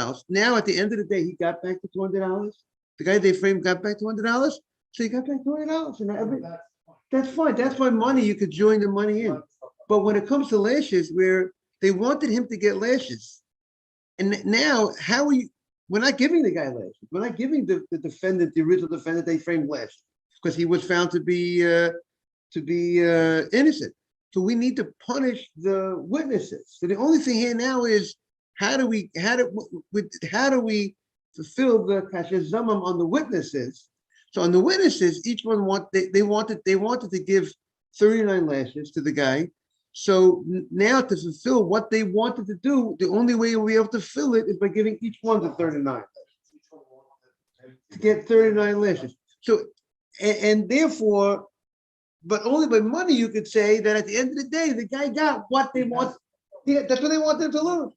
house. Now, at the end of the day, he got back the $200. The guy they framed got back $200. So he got back $200. And that's fine. That's why money, you could join the money in. But when it comes to lashes, where they wanted him to get lashes, and now how are you? We're not giving the guy lashes. We're not giving the defendant, the original defendant, they framed lashes because he was found to be innocent. So we need to punish the witnesses. So the only thing here now is how do we fulfill the kasher zamam on the witnesses? So on the witnesses, each one they wanted to give 39 lashes to the guy. So now to fulfill what they wanted to do, the only way we'll be able to fill it is by giving each one the 39 to get 39 lashes. So and therefore, but only by money you could say that at the end of the day, the guy got what they want. Yeah, that's what they wanted him to lose.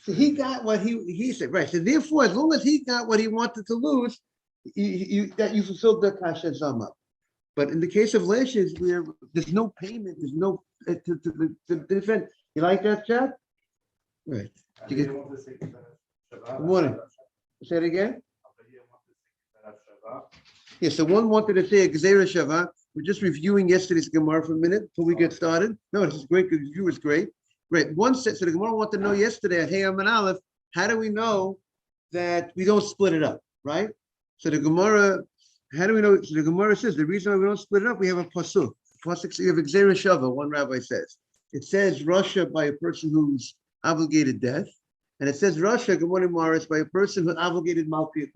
So he got what he said, right? So therefore, as long as he got what he wanted to lose, you fulfilled the kasher zama. But in the case of lashes, where there's no payment, there's no to defend. You like that, Chad? Right. Good morning. Say it again. Yeah, so one wanted to say a Gzeira Shava. We're just reviewing yesterday's Gemara for a minute before we get started. No, this is great. The review is great. Right. One said, so the Gemara wanted to know yesterday at Hey and Aleph, how do we know that we don't split it up, right? So the Gemara, how do we know? So the Gemara says the reason why we don't split it up, we have a pasuk. Pasuk, you have Gzeira Shava, one rabbi says. It says Russia by a person who's obligated death. And it says Russia, good morning, Morris, by a person who obligated Makkos,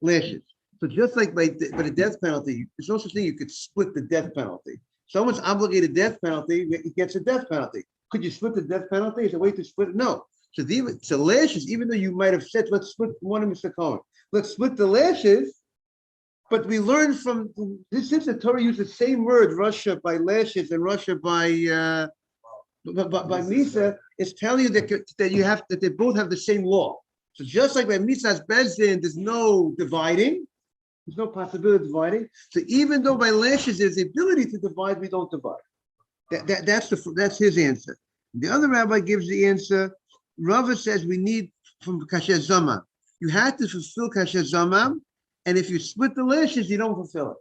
lashes. So just like by the death penalty, there's no such thing you could split the death penalty. Someone's obligated death penalty, he gets a death penalty. Could you split the death penalty? Is there a way to split it? No. So lashes, even though you might have said, let's split one of Mr. Cohen, let's split the lashes, but we learned from this, since the Torah used the same word, Russia by lashes and Russia by Misa, it's telling you that you have that they both have the same law. So just like by Misa's Bezdin, there's no dividing, there's no possibility of dividing. So even though by lashes there's the ability to divide, we don't divide. That's his answer. The other rabbi gives the answer. Rava says we need from kasher zama. You have to fulfill kasher zama, and if you split the lashes, you don't fulfill it.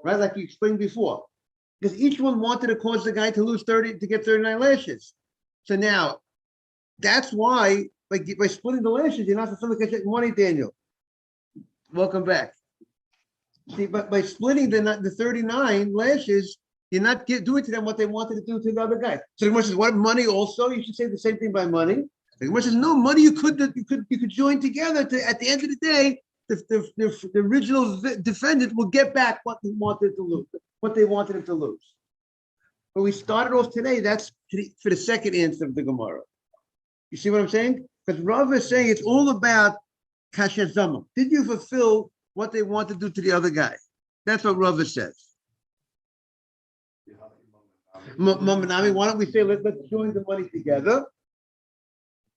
Right, like you explained before. Because each one wanted to cause the guy to lose 30 to get 39 lashes. So now that's why by splitting the lashes, you're not fulfilling kasher. Morning, Daniel. Welcome back. See, but by splitting the 39 lashes, you're not doing to them what they wanted to do to the other guy. So the Gemara says, "What money also?" You should say the same thing by money. The Gemara says, "No, money you could join together to. At the end of the day, the original defendant will get back what he wanted to lose, what they wanted him to lose." But we started off today. That's for the second answer of the Gemara. You see what I'm saying? Because Rav is saying it's all about kasher zama. Did you fulfill what they want to do to the other guy? That's what Rav says. Mamanami, why don't we say let's join the money together?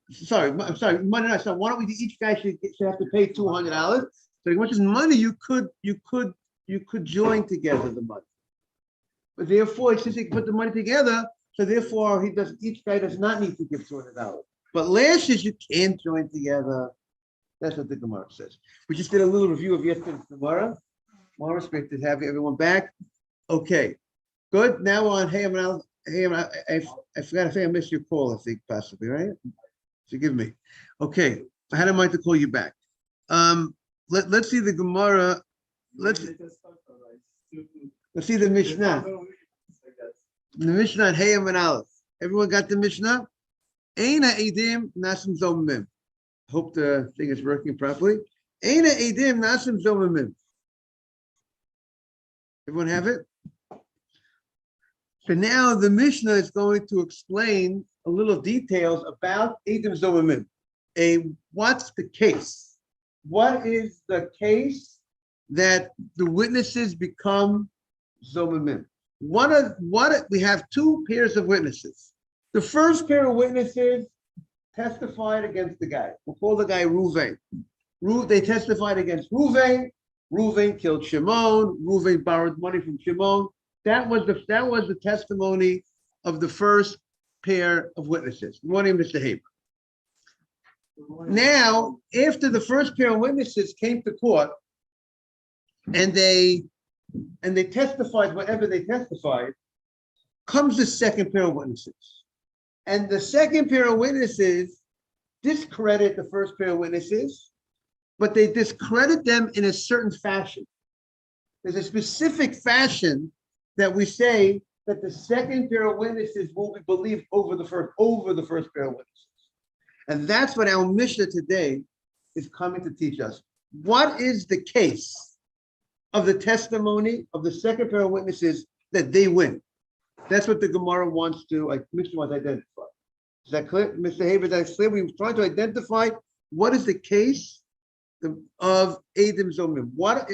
I'm sorry, money. No, so why don't we? Each guy should have to pay $200. So as much as money you could join together the money. But therefore, since he put the money together, so therefore each guy does not need to give $200. But lashes you can't join together. That's what the Gemara says. We just did a little review of yesterday's Gemara. More respect to have everyone back. Okay. Good. Now on I forgot if I missed your call, I think possibly, right? Forgive me. Okay. I had in mind to call you back. Let's see the Gemara. Let's see the Mishnah. The Mishnah at Hayam and Aleph. Everyone got the Mishnah? Eina Eidim Nasim Zomim. Hope the thing is working properly. Eina Eidim Nasim Zomim. Everyone have it? So now the Mishnah is going to explain a little details about Eidim Zomim. What's the case? What is the case that the witnesses become Zomim? We have two pairs of witnesses. The first pair of witnesses testified against the guy. We'll call the guy Ruvain. They testified against Ruvain. Ruvain killed Shimon. Ruvain borrowed money from Shimon. That was the testimony of the first pair of witnesses. Good morning, Mr. Haber. Now, after the first pair of witnesses came to court and they testified whatever they testified, comes the second pair of witnesses. And the second pair of witnesses discredit the first pair of witnesses, but they discredit them in a certain fashion. There's a specific fashion that we say that the second pair of witnesses will be believed over the first pair of witnesses. And that's what our Mishnah today is coming to teach us. What is the case of the testimony of the second pair of witnesses that they win? That's what the Gemara wants to, Mishnah wants to identify. Is that clear? Mr. Haber, that's clear? We're trying to identify what is the case of Eidim Zomim. What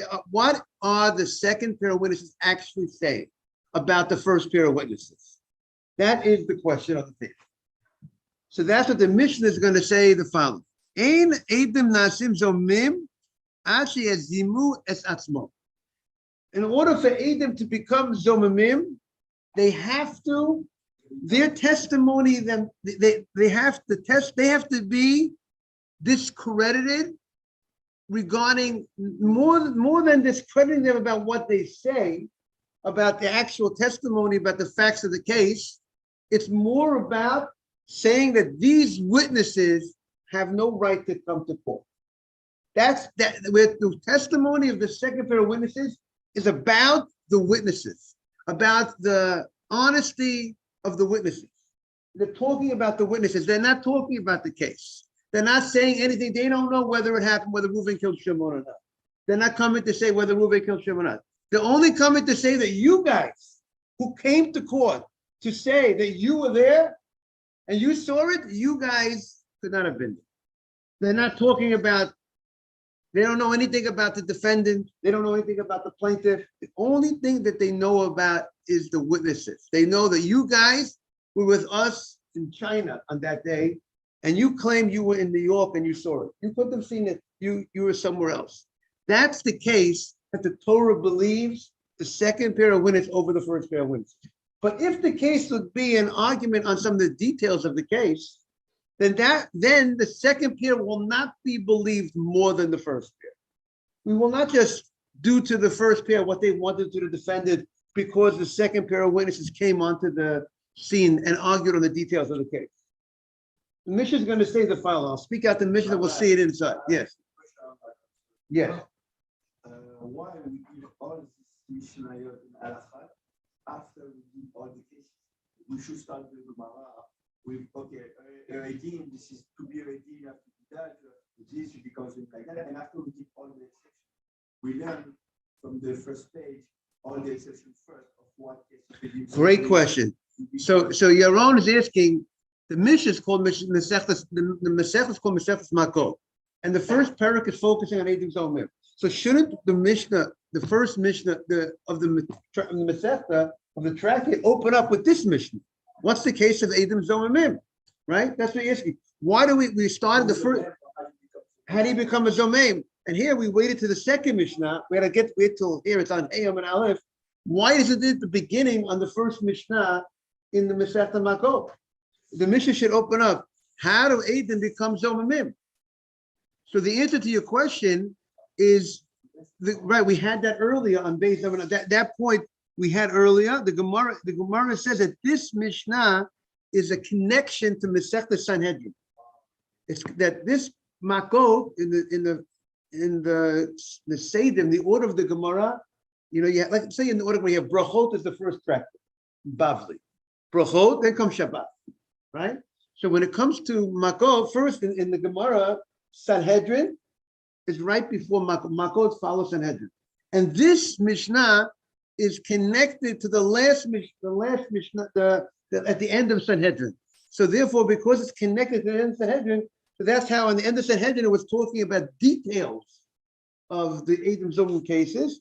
are the second pair of witnesses actually saying about the first pair of witnesses? That is the question of the thing. So that's what the Mishnah is going to say the following. Ein Eidim Nasim Zomim Ashi Zimu Es Atzmo. In order for Eidim to become Zomimim, they have to, their testimony, they have to be discredited regarding more than discrediting them about what they say, about the actual testimony, about the facts of the case. It's more about saying that these witnesses have no right to come to court. That's with the testimony of the second pair of witnesses is about the witnesses, about the honesty of the witnesses. They're talking about the witnesses. They're not talking about the case. They're not saying anything. They don't know whether it happened, whether Reuven killed Shimon or not. They're not coming to say whether Reuven killed Shimon or not. They're only coming to say that you guys who came to court to say that you were there and you saw it, you guys could not have been there. They're not talking about, they don't know anything about the defendant. They don't know anything about the plaintiff. The only thing that they know about is the witnesses. They know that you guys were with us in China on that day, and you claimed you were in New York and you saw it. You couldn't have seen it. You were somewhere else. That's the case that the Torah believes the second pair of witnesses over the first pair of witnesses. But if the case would be an argument on some of the details of the case, then the second pair will not be believed more than the first pair. We will not just do to the first pair what they wanted to the defendant because the second pair of witnesses came onto the scene and argued on the details of the case. The Mishnah is going to say the following. I'll speak out the Mishnah and we'll see it inside. Yes. Yes. Why we give all this Mishnayot in Halakha after we give all the cases? We should start with the Gemara with, okay, ready, this is to be ready, you have to do that, this, you become something like that, and after we give all the exceptions. We learn from the first page all the exceptions first of what is. Great question. So Yaron is asking, the Mishnah is called Masechtas, the Masechtas is called Masechtas Makkos, and the first parak is focusing on Eidim Zomim. So shouldn't the Mishnah, the first Mishnah of the Masechta of the tractate, open up with this Mishnah? What's the case of Eidim Zomim? Right? That's what you're asking. Why do we started the first? How do you become a Zomim? And here we waited to the second Mishnah. We had to wait till here. It's on Hayam and Aleph. Why isn't it the beginning on the first Mishnah in the Masechta Makkos? The Mishnah should open up. How do Eidim become Zomim? So the answer to your question is right. We had that earlier on base. That point we had earlier. The Gemara says that this Mishnah is a connection to Masechta Sanhedrin. It's that this Makkos in the Seidim, the order of the Gemara, you have, like say in the order where you have Brachot is the first tractate, Bavli, Brachot, then comes Shabbat, right? So when it comes to Makkos, first in the Gemara, Sanhedrin is right before Makkos. Makkos follows Sanhedrin, and this Mishnah is connected to the last Mishnah, at the end of Sanhedrin. So therefore, because it's connected to the end of Sanhedrin, so that's how in the end of Sanhedrin it was talking about details of the Eidim Zomim cases,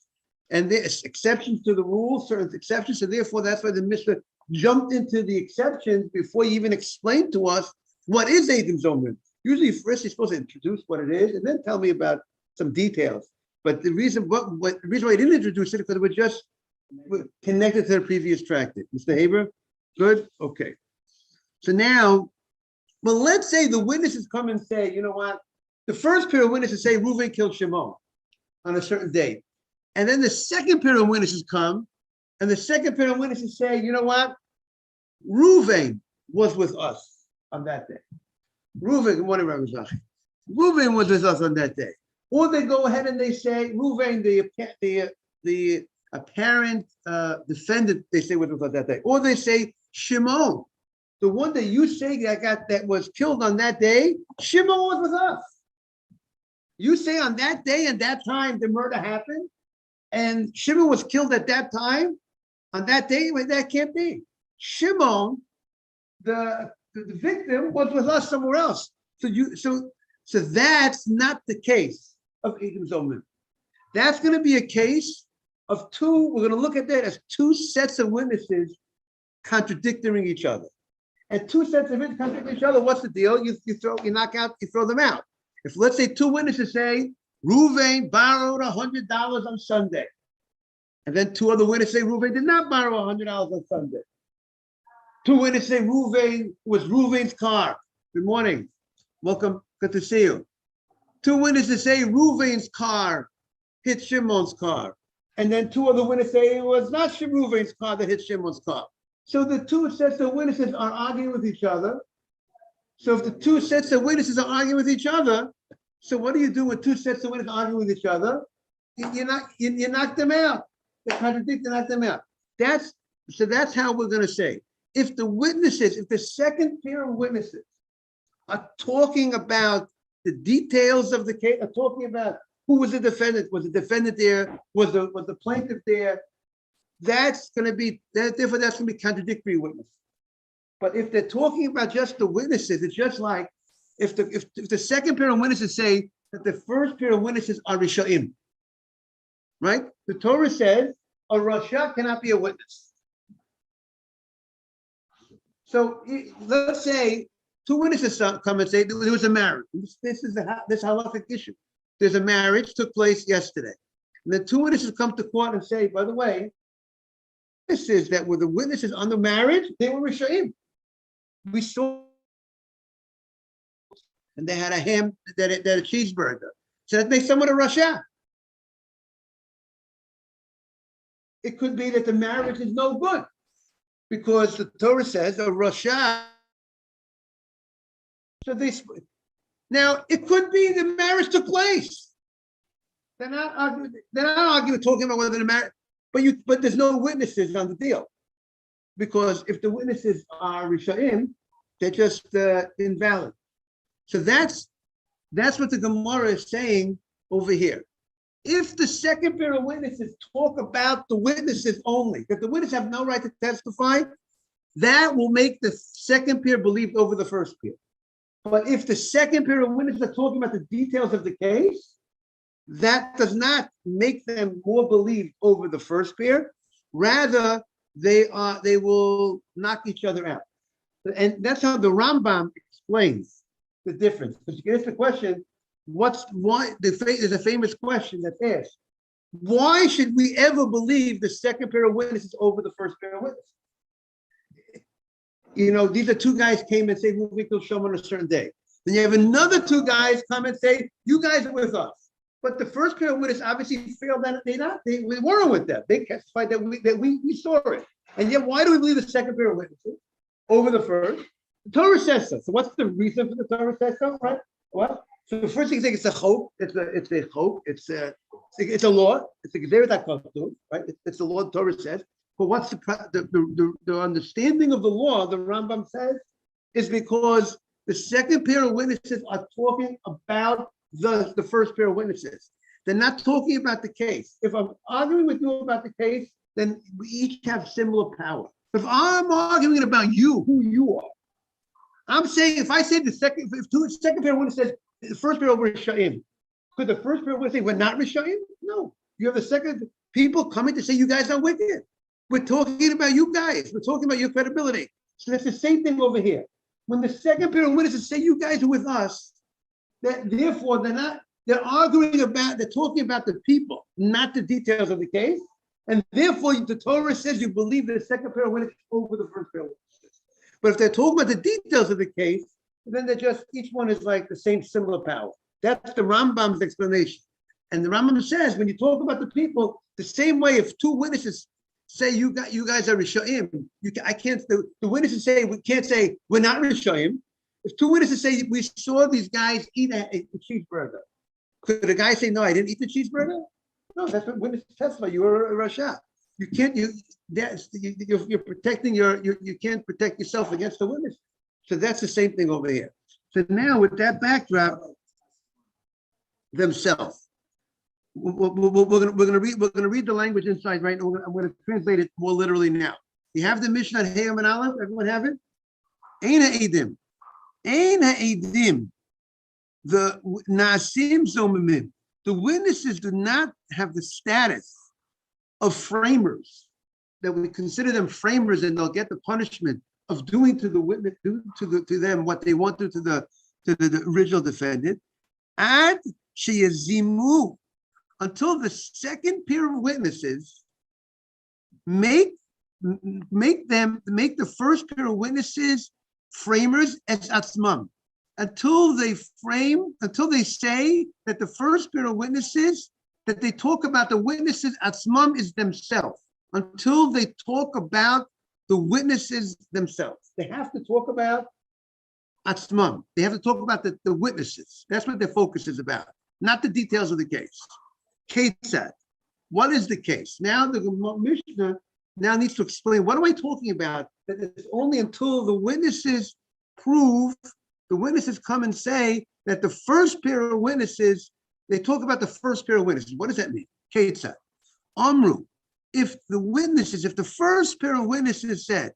and there's exceptions to the rules, certain exceptions. So therefore, that's why the Mishnah jumped into the exceptions before you even explained to us what is Eidim Zomim. Usually, first you're supposed to introduce what it is, and then tell me about some details. But the reason why I didn't introduce it because we're just connected to the previous tractate. Mr. Haber, good? Okay. So now Well, let's say the witnesses come and say, you know what? The first pair of witnesses say Reuven killed Shimon on a certain date. And then the second pair of witnesses come, and the second pair of witnesses say, you know what? Reuven was with us on that day. Reuven, good morning, Rabbi Zachi. Reuven was with us on that day. Or they go ahead and they say, Reuven, the apparent defendant, they say was with us that day. Or they say, Shimon, the one that you say that was killed on that day, Shimon was with us. You say on that day and that time the murder happened, and Shimon was killed at that time, on that day. Well, that can't be. Shimon, the victim, was with us somewhere else. So that's not the case of Edom Zoman. That's going to be a case of two. We're going to look at that as two sets of witnesses contradicting each other. And two sets of witnesses contradicting each other. What's the deal? You throw them out. If, let's say, two witnesses say Reuven borrowed $100 on Sunday, and then two other witnesses say Reuven did not borrow $100 on Sunday. Two witnesses say Reuven was Reuven's car. Good morning. Welcome. Good to see you. Two witnesses say Reuven's car hit Shimon's car. And then two other witnesses say it was not Reuven's car that hit Shimon's car. So the two sets of witnesses are arguing with each other. So if the two sets of witnesses are arguing with each other, so what do you do when two sets of witnesses arguing with each other? You knock them out. They contradict, you knock them out. That's how we're going to say. If the second pair of witnesses are talking about the details of the case, are talking about who was the defendant, was the defendant there, was the plaintiff there, that's going to be contradictory witness. But if they're talking about just the witnesses, it's just like if the second pair of witnesses say that the first pair of witnesses are Rishaim, right? The Torah says a Rasha cannot be a witness. So let's say two witnesses come and say there was a marriage. This halachic issue. There's a marriage took place yesterday. And then two witnesses come to court and say, by the way, witnesses that were the witnesses on the marriage, they were Rishaim. We saw, and they had a ham, that a cheeseburger. So that makes someone a Rasha. It could be that the marriage is no good because the Torah says a Rasha. So now it could be the marriage took place. They're not arguing, talking about whether the marriage, but there's no witnesses on the deal. Because if the witnesses are Rishaim, they're just invalid. So that's what the Gemara is saying over here. If the second pair of witnesses talk about the witnesses only, that the witnesses have no right to testify, that will make the second pair believed over the first pair. But if the second pair of witnesses are talking about the details of the case, that does not make them more believed over the first pair. Rather, they will knock each other out. And that's how the Rambam explains the difference. Because you can ask the question, there's a famous question that's asked. Why should we ever believe the second pair of witnesses over the first pair of witnesses? You know, these are two guys came and say, we killed Shimon on a certain day. Then you have another two guys come and say, you guys are with us. But the first pair of witnesses obviously failed that we weren't with them. They testified that we saw it. And yet, why do we believe the second pair of witnesses over the first? The Torah says so. So what's the reason for the Torah says so, right? What? So the first thing is it's a chok. It's a chok. It's a law. It's a gzerat hakaftu, right? It's the law the Torah says. But what's the understanding of the law, the Rambam says, is because the second pair of witnesses are talking about the first pair of witnesses. They're not talking about the case. If I'm arguing with you about the case, then we each have similar power. If I'm arguing about you, who you are, I'm saying if I say the second pair of witnesses says the first pair of witnesses Rishaim, could the first pair of witnesses say we're not Rishaim? No. You have the second people coming to say you guys are wicked. We're talking about you guys. We're talking about your credibility. So that's the same thing over here. When the second pair of witnesses say you guys are with us, that therefore they're talking about the people, not the details of the case. And therefore the Torah says you believe the second pair of witnesses over the first pair of witnesses. But if they're talking about the details of the case, then they're just, each one is like the same similar power. That's the Rambam's explanation. And the Rambam says, when you talk about the people, the same way if two witnesses say you guys are Rishoim, I can't, the witnesses say, we can't say we're not Rishoim. If two witnesses say we saw these guys eat a cheeseburger, could the guy say, no, I didn't eat the cheeseburger? No, that's what witnesses testify. You were a Rasha. You can't, you're protecting you can't protect yourself against the witness. So that's the same thing over here. So now with that backdrop, themselves. We're gonna read the language inside right now. I'm gonna translate it more literally now. You have the Mishnah on Hayam and Aleph. Everyone have it? Ein ha'edim. Ein ha'edim. The nasim zomimim. The witnesses do not have the status of framers, that we consider them framers and they'll get the punishment of doing to the witness, to them what they want to the original defendant. Ad sheyazimu, until the second pair of witnesses make the first pair of witnesses framers as atzmam. Until they say that the first pair of witnesses, that they talk about the witnesses atzmam is themselves. Until they talk about the witnesses themselves. They have to talk about atzmam. They have to talk about the witnesses. That's what their focus is about, not the details of the case. Ketzad. What is the case? Now the Mishnah now needs to explain, what am I talking about? That it's only until the witnesses come and say that the first pair of witnesses, they talk about the first pair of witnesses. What does that mean? Ketzad. Amru. If the first pair of witnesses said,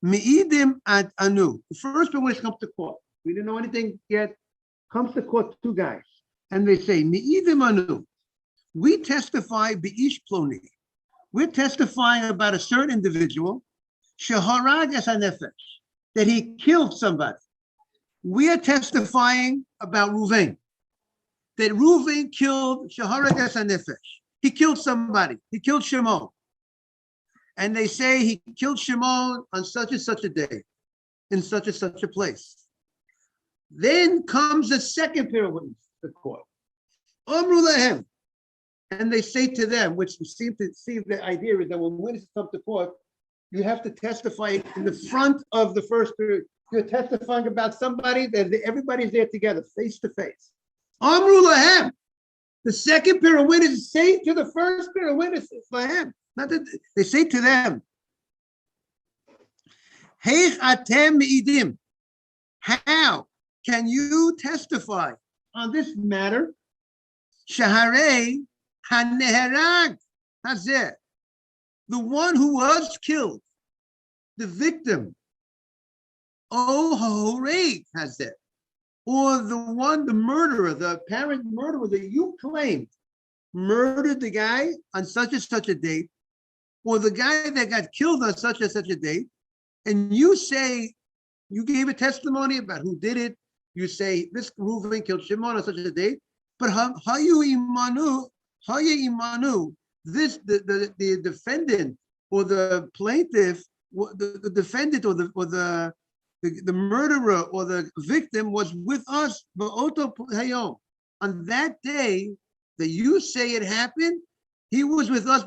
Me'idim ad anu, the first pair of witnesses come to court. We didn't know anything yet. Comes to court, two guys. And they say, Me'idim anu, we testify bi'ish ploni. We're testifying about a certain individual, sheharag es hanefesh, that he killed somebody. We are testifying about Ruvain, that Ruvain killed sheharag es hanefesh. He killed somebody. He killed Shimon. And they say he killed Shimon on such and such a day, in such and such a place. Then comes the second pair of witnesses to the court. Amru lahem. And they say to them, which seem to see the idea is that when witnesses come to court, you have to testify in the front of the first pair. You're testifying about somebody that everybody's there together, face to face. Amru lahem. The second pair of witnesses say to the first pair of witnesses, lahem. Not that they say to them, Heich atem me'idim. How can you testify on this matter? Shaharei haneherag hazeh, the one who was killed, the victim. Oh horei hazeh, or the murderer, the apparent murderer that you claimed murdered the guy on such and such a date, or the guy that got killed on such and such a date, and you say, you gave a testimony about who did it, you say, this Reuven killed Shimon on such a date, but hayu imanu, this, the defendant, or the plaintiff, the defendant, or the murderer, or the victim was with us, on that day that you say it happened, he was with us,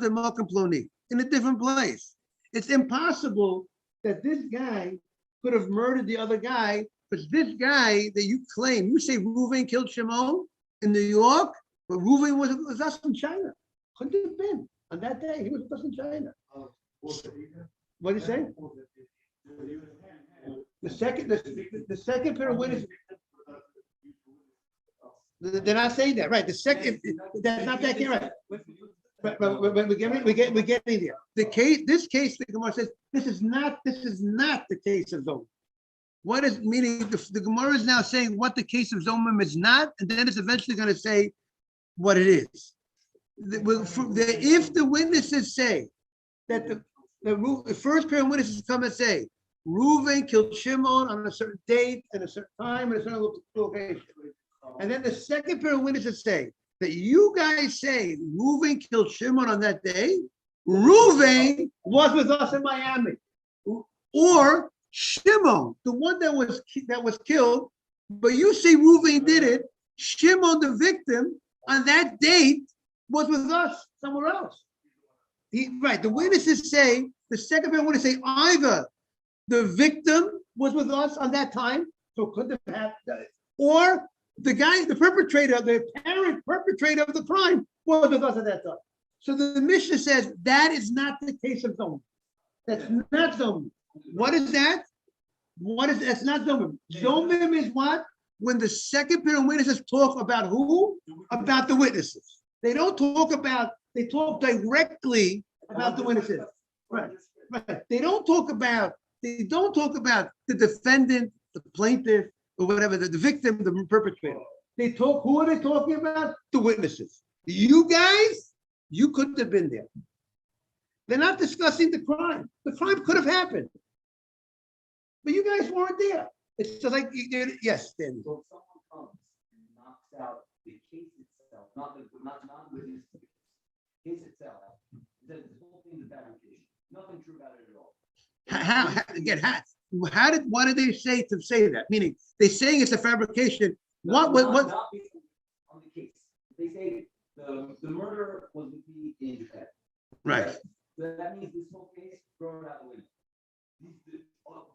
in a different place. It's impossible that this guy could have murdered the other guy, because this guy that you claim, you say Reuven killed Shimon in New York, but Reuven was with us in China. Couldn't have been on that day. He was with us in China. What did you say? The second pair of witnesses. They're not saying that, right? The second, that's not that right. But we're getting there. This case, the Gemara says, this is not the case of Zomim. What is meaning? The Gemara is now saying what the case of Zomim is not, and then it's eventually going to say what it is. If the witnesses say that the first pair of witnesses come and say Reuven killed Shimon on a certain date and a certain time and a certain location, and then the second pair of witnesses say that you guys say Reuven killed Shimon on that day, Reuven was with us in Miami. Or Shimon, the one that was killed, but you say Reuven did it. Shimon, the victim, on that date was with us somewhere else. Right. The witnesses say, the second pair of witnesses say either the victim was with us on that time, so it couldn't have happened, or the guy, the perpetrator, the apparent perpetrator of the crime was with us at that time. So the Mishnah says that is not the case of Zomim. That's not Zomim. What is that? That's not Zomim. Zomim is what? When the second pair of witnesses talk about who? About the witnesses. They don't talk about, they talk directly about the witnesses. Right. They don't talk about the defendant, the plaintiff, or whatever, the victim, the perpetrator. Who are they talking about? The witnesses. You guys, you couldn't have been there. They're not discussing the crime. The crime could have happened. But you guys weren't there. It's just like, yes, Danny. So if someone comes and knocks out the case itself, not witness the case itself, then the whole thing is a fabrication. Nothing true about it at all. What did they say to say that? Meaning, they're saying it's a fabrication. What? Not based on the case. They say the murderer was with me in Japan. Right. So that means this whole case thrown out the window.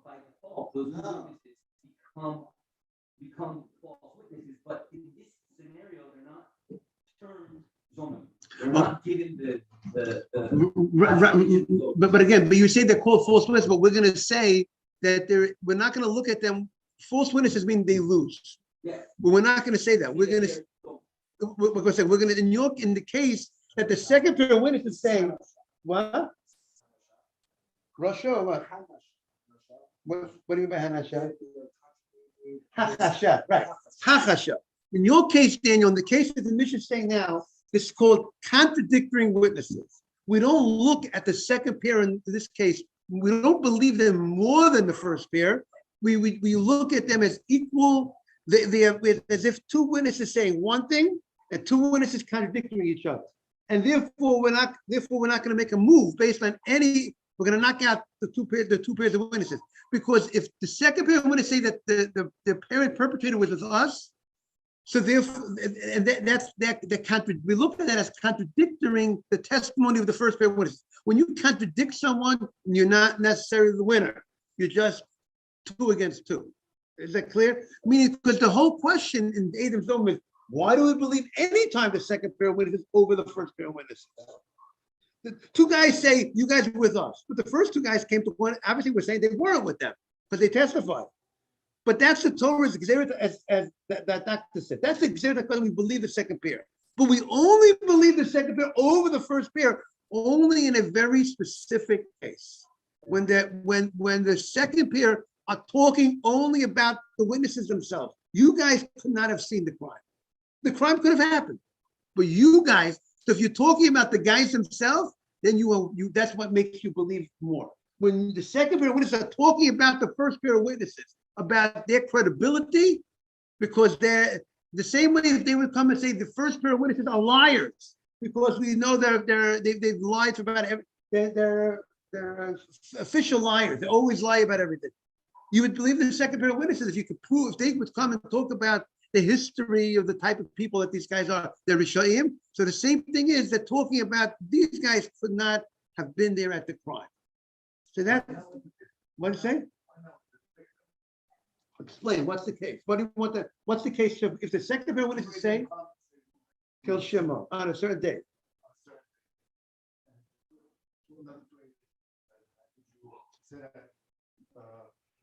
By default, those witnesses become false witnesses, but in this scenario, they're not termed zoning. They're not given But again, you say they're called false witnesses, but we're going to say that we're not going to look at them. False witnesses mean they lose. Yeah. But we're not going to say that. We're going to say in the case that the second pair of witnesses is saying what? Russia or what? What do you mean by Hanasha? Hachasha, right. Hachasha. In your case, Daniel, in the case that the mission is saying now, this is called contradicting witnesses. We don't look at the second pair in this case. We don't believe them more than the first pair. We look at them as equal. They are as if two witnesses saying one thing and two witnesses contradicting each other. And therefore, we're not going to make a move based on any. We're going to knock out the two pairs of witnesses, because if the second pair of witnesses say that the apparent perpetrator was with us, so therefore, and we look at that as contradicting the testimony of the first pair of witnesses. When you contradict someone, you're not necessarily the winner. You're just 2 against 2. Is that clear? Meaning, because the whole question in Adam's Dome is, why do we believe any time the second pair of witnesses over the first pair of witnesses? The 2 guys say, you guys were with us. But the first 2 guys came to one, obviously we're saying they weren't with them, because they testified. But that's the Torah's exhibit, as that doctor said. That's the exhibit when we believe the second pair. But we only believe the second pair over the first pair, only in a very specific case. When the second pair are talking only about the witnesses themselves. You guys could not have seen the crime. The crime could have happened. But you guys, so if you're talking about the guys themselves, then that's what makes you believe more. When the second pair of witnesses are talking about the first pair of witnesses, about their credibility, because they're the same way if they would come and say the first pair of witnesses are liars, because we know they've lied about everything. They're official liars. They always lie about everything. You would believe the second pair of witnesses if you could prove, if they would come and talk about the history of the type of people that these guys are. They're Rishonim. So the same thing is that talking about these guys could not have been there at the crime. So that, what do you say? Explain, what's the case? What do you want what's the case if the second pair of witnesses say, kill Shimon on a certain day?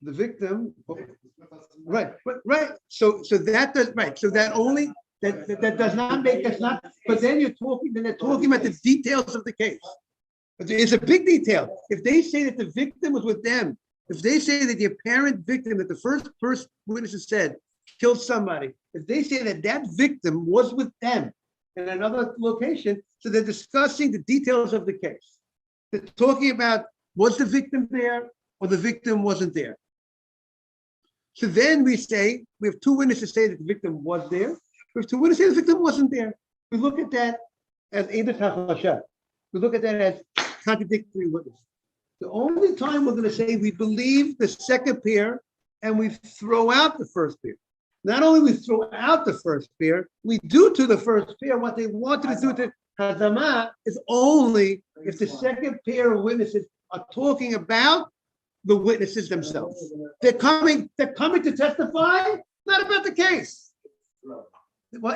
The victim, right. So that does, right. So that only, that does not make us not, but then they're talking about the details of the case. It's a big detail. If they say that the victim was with them, if they say that the apparent victim that the first witnesses said killed somebody, if they say that that victim was with them in another location, so they're discussing the details of the case. They're talking about, was the victim there or the victim wasn't there? So then we say, we have 2 witnesses say that the victim was there. We have 2 witnesses say the victim wasn't there. We look at that as Eidat HaChasha. We look at that as contradictory witnesses. The only time we're going to say we believe the second pair and we throw out the first pair. Not only we throw out the first pair, we do to the first pair what they wanted to do to Hazama is only if the second pair of witnesses are talking about the witnesses themselves. They're coming to testify, not about the case. Well,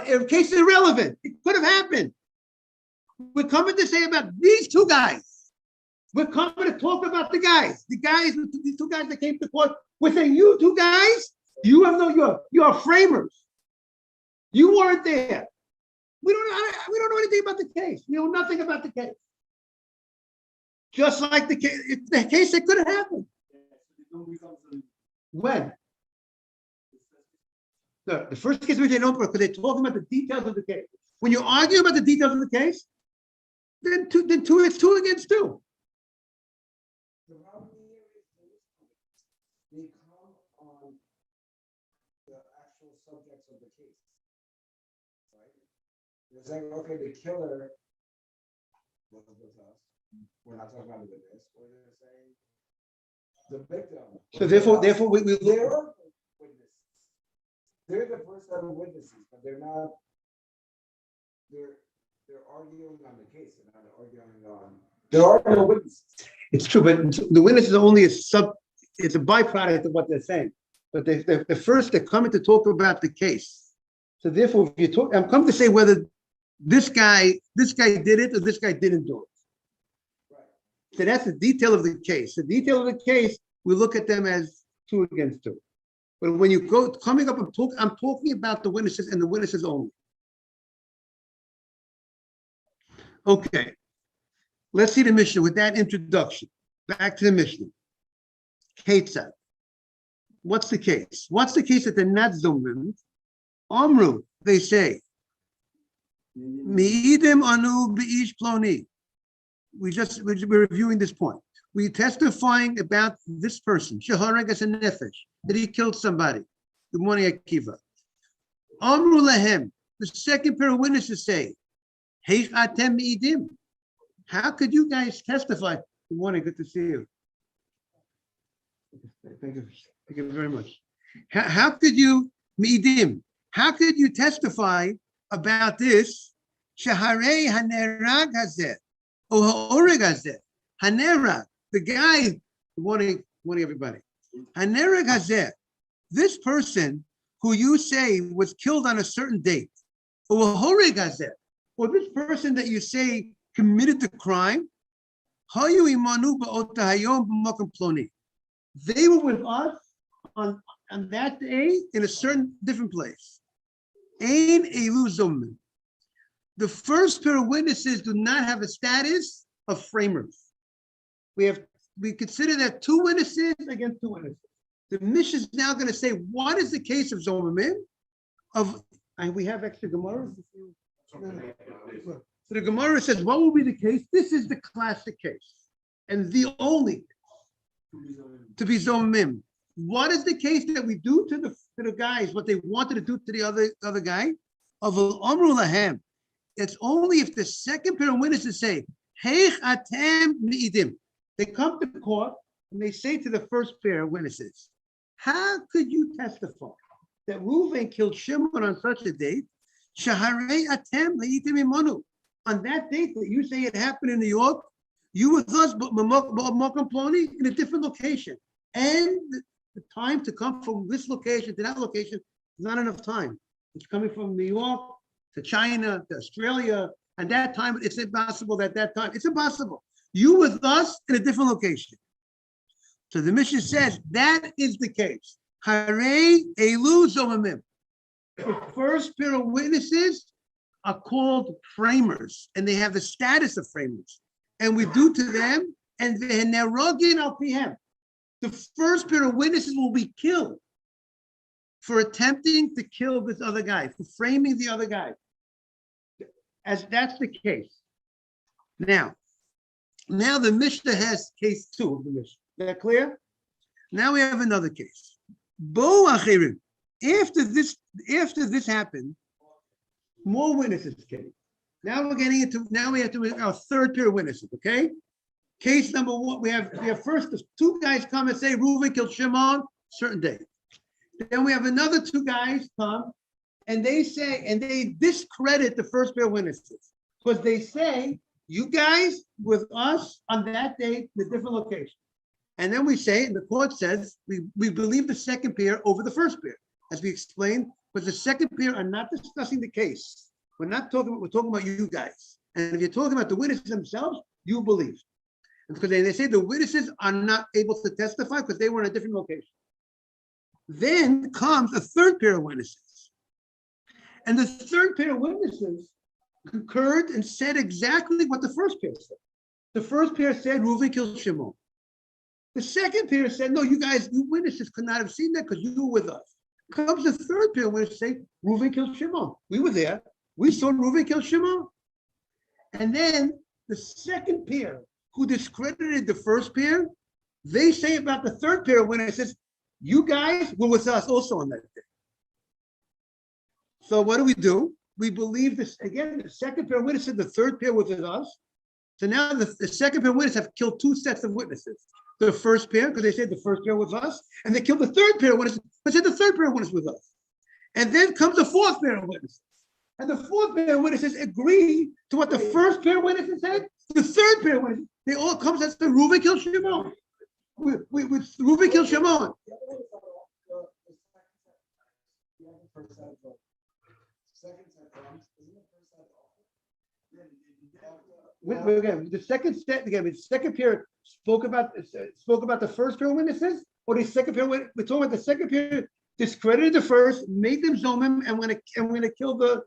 the case is irrelevant. It could have happened. We're coming to say about these two guys. We're coming to talk about the guys, these two guys that came to court. We're saying you two guys, you are framers. You weren't there. We don't know anything about the case. We know nothing about the case. Just like the case that could have happened. When? The first case we didn't know because they're talking about the details of the case. When you argue about the details of the case, then it's two against two. The problem here is they come on the actual subjects of the case, right? They're saying, okay, the killer was with us. We're not talking about the witness. Or they're saying the victim. So therefore, we They're witnesses. They're the first set of witnesses, but they're not. They're arguing on the case. They're not arguing on. There are no witnesses. It's true, but the witness is only it's a byproduct of what they're saying. But they're first, they're coming to talk about the case. So therefore, if you talk, I'm coming to say whether this guy did it or this guy didn't do it. Right. So that's the detail of the case. The detail of the case, we look at them as two against two. But when you go coming up and talk, I'm talking about the witnesses and the witnesses only. Okay. Let's see the Mishnah with that introduction. Back to the Mishnah. Ketzad. What's the case? What's the case that they're not zomim? Amru, they say. Mi'idim anu b'ish ploni. We're reviewing this point. We're testifying about this person, Shehareg as a nefesh, that he killed somebody. Good morning, Akiva. Amru lahem. The second pair of witnesses say, Heich atem mi'idim. How could you guys testify? Good morning, good to see you. Thank you very much. How could you, mi'idim, how could you testify about this? Shaharei hanerag hazeh, or ha'oreg hazeh, hanerag, the guy, good morning everybody. Hanerag hazeh, this person who you say was killed on a certain date, or ha'oreg hazeh, or this person that you say committed the crime, they were with us on that day in a certain different place. The first pair of witnesses do not have a status of framers. We consider that two witnesses against two witnesses. The Mishnah is now going to say, what is the case of Zomimim? And we have extra Gemara. So the Gemara says, what will be the case? This is the classic case. And the only to be Zomim. What is the case that we do to the guys, what they wanted to do to the other guy? Of Amru Lahem. It's only if the second pair of witnesses say, Heich atem mi'idim. They come to court and they say to the first pair of witnesses, how could you testify that Reuven killed Shimon on such a date? Shaharei atem mi'idim imanu. On that date that you say it happened in New York, you with us, but in a different location. And the time to come from this location to that location is not enough time. It's coming from New York to China to Australia. And that time, it's impossible at that time. It's impossible. You with us in a different location. So the Mishnah says that is the case. Harei elu zomimim. The first pair of witnesses are called framers, and they have the status of framers. And we do to them, and the first pair of witnesses will be killed for attempting to kill this other guy, for framing the other guy. As that's the case. Now the Mishnah has case 2 of the Mishnah. Is that clear? Now we have another case. Bo achirim. After this happened, more witnesses came. Now we have to make our third pair of witnesses, okay? Case number one, we have first the two guys come and say Reuven killed Shimon, certain day. Then we have another two guys come and they say, and they discredit the first pair of witnesses. Because they say, you guys with us on that day, in a different location. And then we say, and the court says, we believe the second pair over the first pair, as we explained, but the second pair are not discussing the case. We're talking about you guys. And if you're talking about the witnesses themselves, you believe. And because they say the witnesses are not able to testify because they were in a different location. Then comes a third pair of witnesses. And the third pair of witnesses concurred and said exactly what the first pair said. The first pair said Reuven killed Shimon. The second pair said, no, you guys, you witnesses could not have seen that because you were with us. Comes the third pair of witnesses say Reuven killed Shimon. We were there. We saw Reuven kill Shimon. And then the second pair who discredited the first pair, they say about the third pair of witnesses, you guys were with us also on that day. So what do? We believe this, again, the second pair of witnesses, the third pair was with us. So now the second pair of witnesses have killed two sets of witnesses. The first pair, because they said the first pair was us, and they killed the third pair of witnesses, but said the third pair of witnesses was us. And then comes the fourth pair of witnesses. And the fourth pair of witnesses agree to what the first pair of witnesses said. The third pair of witnesses, they all come and say Reuven killed Shimon. Reuven killed Shimon. Again, the second set again. The second pair spoke about the first pair of witnesses, or the second pair. We're talking about the second pair discredited the first, made them zomim, and we're gonna kill the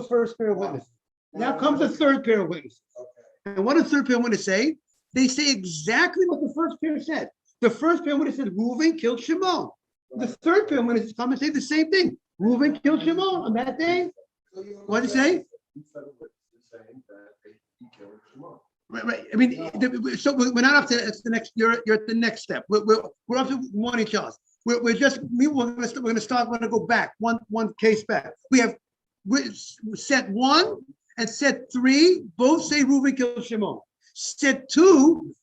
first pair of witnesses. Now comes the third pair of witnesses. And what does the third pair of witnesses say? They say exactly what the first pair said. The first pair of witnesses said Reuven killed Shimon. The third pair of witnesses come and say the same thing. Reuven killed Shimon on that day. What did you say? Right. I mean, so we're not up to the next. You're at the next step. We're up to one each other. We're going to start. We're going to go back one case back. We have set one and set three. Both say Reuven killed Shimon. Set two,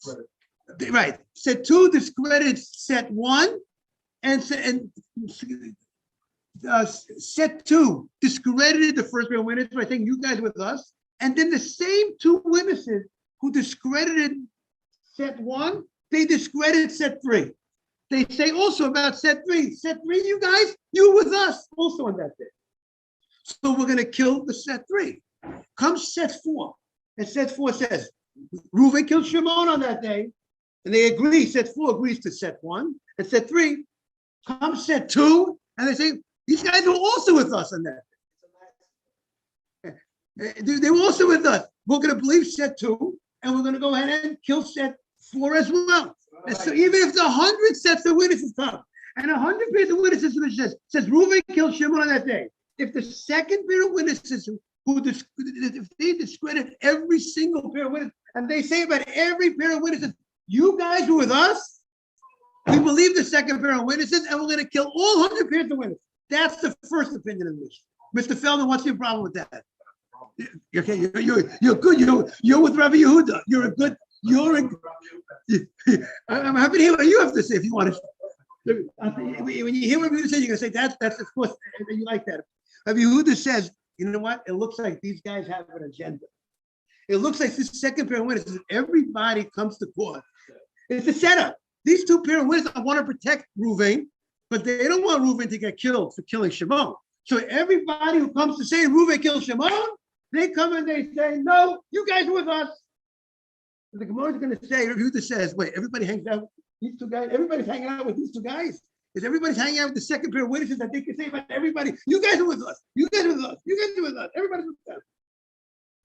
right? Set two discredited set one, and set two discredited the first pair of witnesses by saying you guys with us, and then the same two witnesses who discredited set one, they discredit set three. They say also about set three, you guys, you with us also on that day. So we're going to kill the set three. Comes set four, and set four says Reuven killed Shimon on that day, and they agree. Set four agrees to set one, and set three. Comes set two, and they say these guys were also with us on that. They were also with us. We're going to believe set two, and we're going to go ahead and kill set four as well. And so even if the 100 sets of witnesses come, and 100 pairs of witnesses says Reuven killed Shimon on that day, if the second pair of witnesses if they discredit every single pair of witnesses, and they say about every pair of witnesses, you guys were with us, we believe the second pair of witnesses, and we're going to kill all 100 pairs of witnesses. That's the first opinion of this. Mr. Feldman, what's your problem with that? Okay, you're good. You're with Rabbi Yehuda. I'm happy to hear what you have to say if you want to. When you hear what Yehuda says, you're going to say that's of course you like that. Rabbi Yehuda says, you know what? It looks like these guys have an agenda. It looks like this second pair of witnesses, everybody comes to court. It's a setup. These two pair of witnesses want to protect Reuven, but they don't want Reuven to get killed for killing Shimon. So everybody who comes to say Reuven killed Shimon, they come and they say, no, you guys are with us. And the Gemara is going to say, Yehuda says, wait, everybody hangs out with these two guys? Everybody's hanging out with these two guys? Is everybody's hanging out with the second pair of witnesses that they can say about everybody, you guys are with us, you guys are with us, you guys are with us, everybody's with us.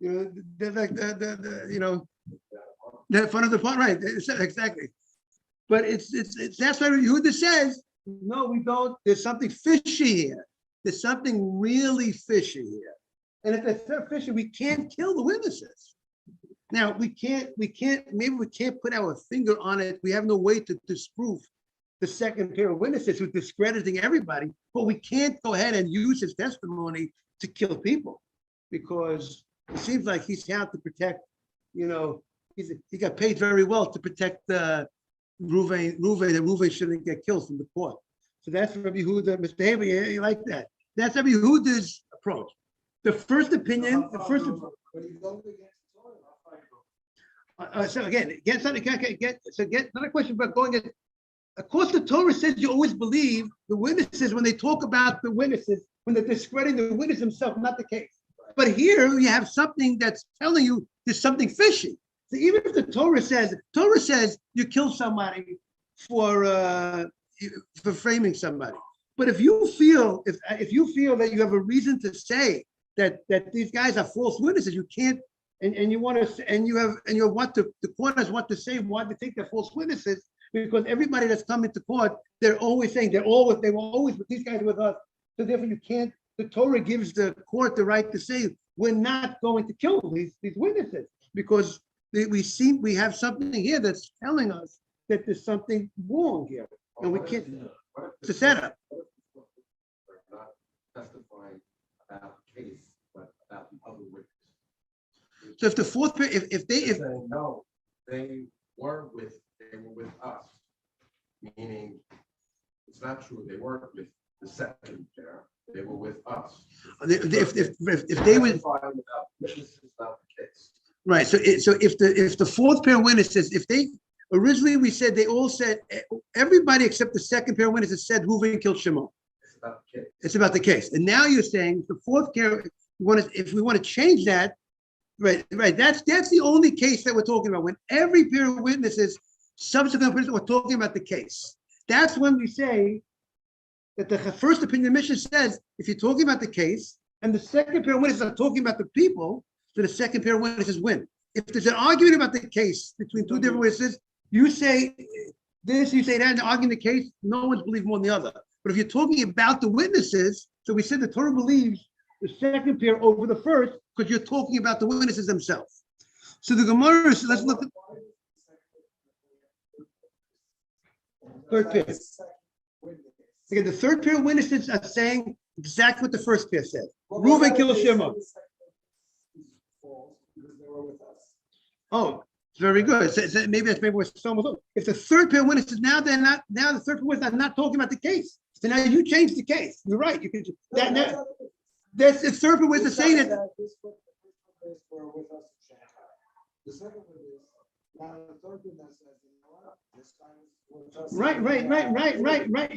You know, they're like the fun of the part, right? Exactly. But it's that's why Yehuda says, no, we don't. There's something fishy here. There's something really fishy here. And if it's so fishy, we can't kill the witnesses. Now we can't, maybe we can't put our finger on it. We have no way to disprove the second pair of witnesses who's discrediting everybody, but we can't go ahead and use his testimony to kill people because it seems like he's out to protect, he got paid very well to protect Ruvain, that Ruvain shouldn't get killed from the court. So that's Rabbi Yehuda, Mr. Haber, you like that. That's Rabbi Yehuda's approach. The first opinion, But he goes against Torah. so again, another question about going at, of course, the Torah says you always believe the witnesses when they talk about the witnesses, when they're spreading the witness himself, not the case. But here you have something that's telling you there's something fishy. So even if the Torah says you kill somebody for framing somebody. But if you feel that you have a reason to say that these guys are false witnesses, you can't, and you want to, and you want to, the court want to say why they think they're false witnesses, because everybody that's coming to court, they're always saying they were always with these guys with us. So therefore you can't, the Torah gives the court the right to say, we're not going to kill these witnesses, because we have something here that's telling us that there's something wrong here, and we can't, it's a setup. Not testifying about the case, but about the other witness. So if the fourth, if they No, they were with us, meaning it's not true. They weren't with the second pair. They were with us. if they would, Witnesses, not the case. right, so if the fourth pair of witnesses, if they, originally we said, they all said, everybody except the second pair of witnesses said Reuven killed Shimon. It's about the case. It's about the case. And now you're saying the fourth pair, if we want to change that, right, that's the only case that we're talking about. When every pair of witnesses, subsequent witnesses, we're talking about the case. That's when we say that the first opinion mission says, if you're talking about the case, and the second pair of witnesses are talking about the people, so the second pair of witnesses win. If there's an argument about the case between two different witnesses, you say this, you say that, and arguing the case, no one's believing one than the other. But if you're talking about the witnesses, so we said the Torah believes the second pair over the first, because you're talking about the witnesses themselves. So the Gemara, let's look at third pair. Again, the third pair of witnesses are saying exactly what the first pair said. Reuven killed Shimon. Oh, very good. So maybe that's what someone was. If the third pair of witnesses now the third pair of witnesses are not talking about the case. So now you change the case. You're right. You can that now. That's the third pair of witnesses saying that. The second one is now the third one that says, you know what, this guy was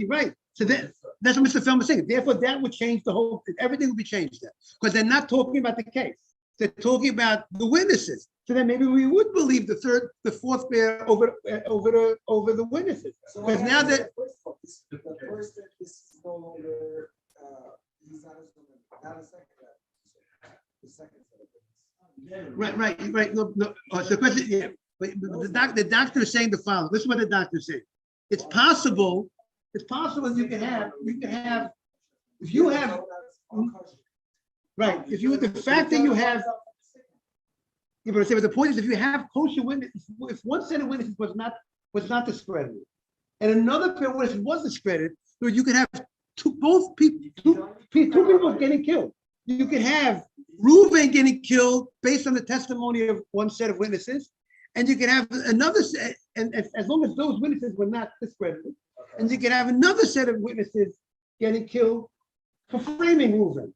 Right. So that's what Mr. Film was saying. Therefore, that would change the whole, everything would be changed then. Because they're not talking about the case. They're talking about the witnesses. So then maybe we would believe the fourth pair over the witnesses. So Because now that the first is no longer he's not a second. The second right. No. So the question, yeah. But the doctor is saying the following. This is what the doctor is saying. It's possible you can have, if you have, right, if you, the fact that you have, yeah, but the point is, if you have kosher witnesses, if one set of witnesses was not discredited, and another pair of witnesses was discredited, so you could have two people getting killed. You could have Reuven getting killed based on the testimony of one set of witnesses, and you can have another set, and as long as those witnesses were not discredited, and you can have another set of witnesses getting killed for framing Reuven.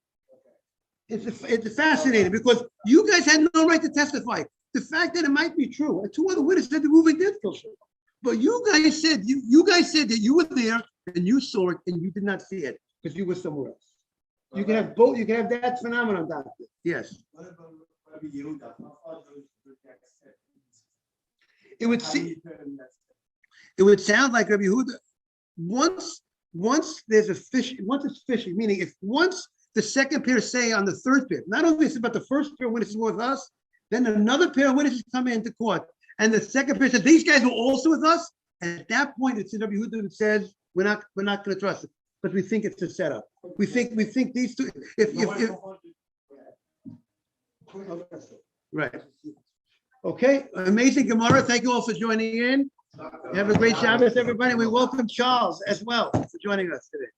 It's fascinating because you guys had no right to testify. The fact that it might be true, and two other witnesses said that Reuven did kill Shimon. But you guys said that you were there and you saw it and you did not see it because you were somewhere else. You can have both. You can have that phenomenon, doctor. Yes. It would sound like Rabbi Yehuda. Once there's a fish, once it's fishy, meaning if once the second pair say on the third pair, not only is it about the first pair of witnesses with us, then another pair of witnesses come into court, and the second pair said these guys were also with us. And at that point, it's Rabbi Yehuda that says we're not going to trust it, but we think it's a setup. We think these two. If right. Okay, amazing Gemara. Thank you all for joining in. Have a great Shabbos, everybody. We welcome Charles as well for joining us today.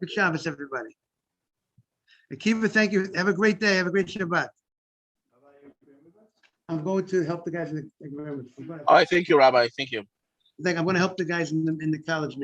Good Shabbos, everybody. Akiva, thank you. Have a great day. Have a great Shabbat. I'm going to help the guys in the, thank you very much. All right, thank you, Rabbi. Thank you. I'm gonna help the guys in the college.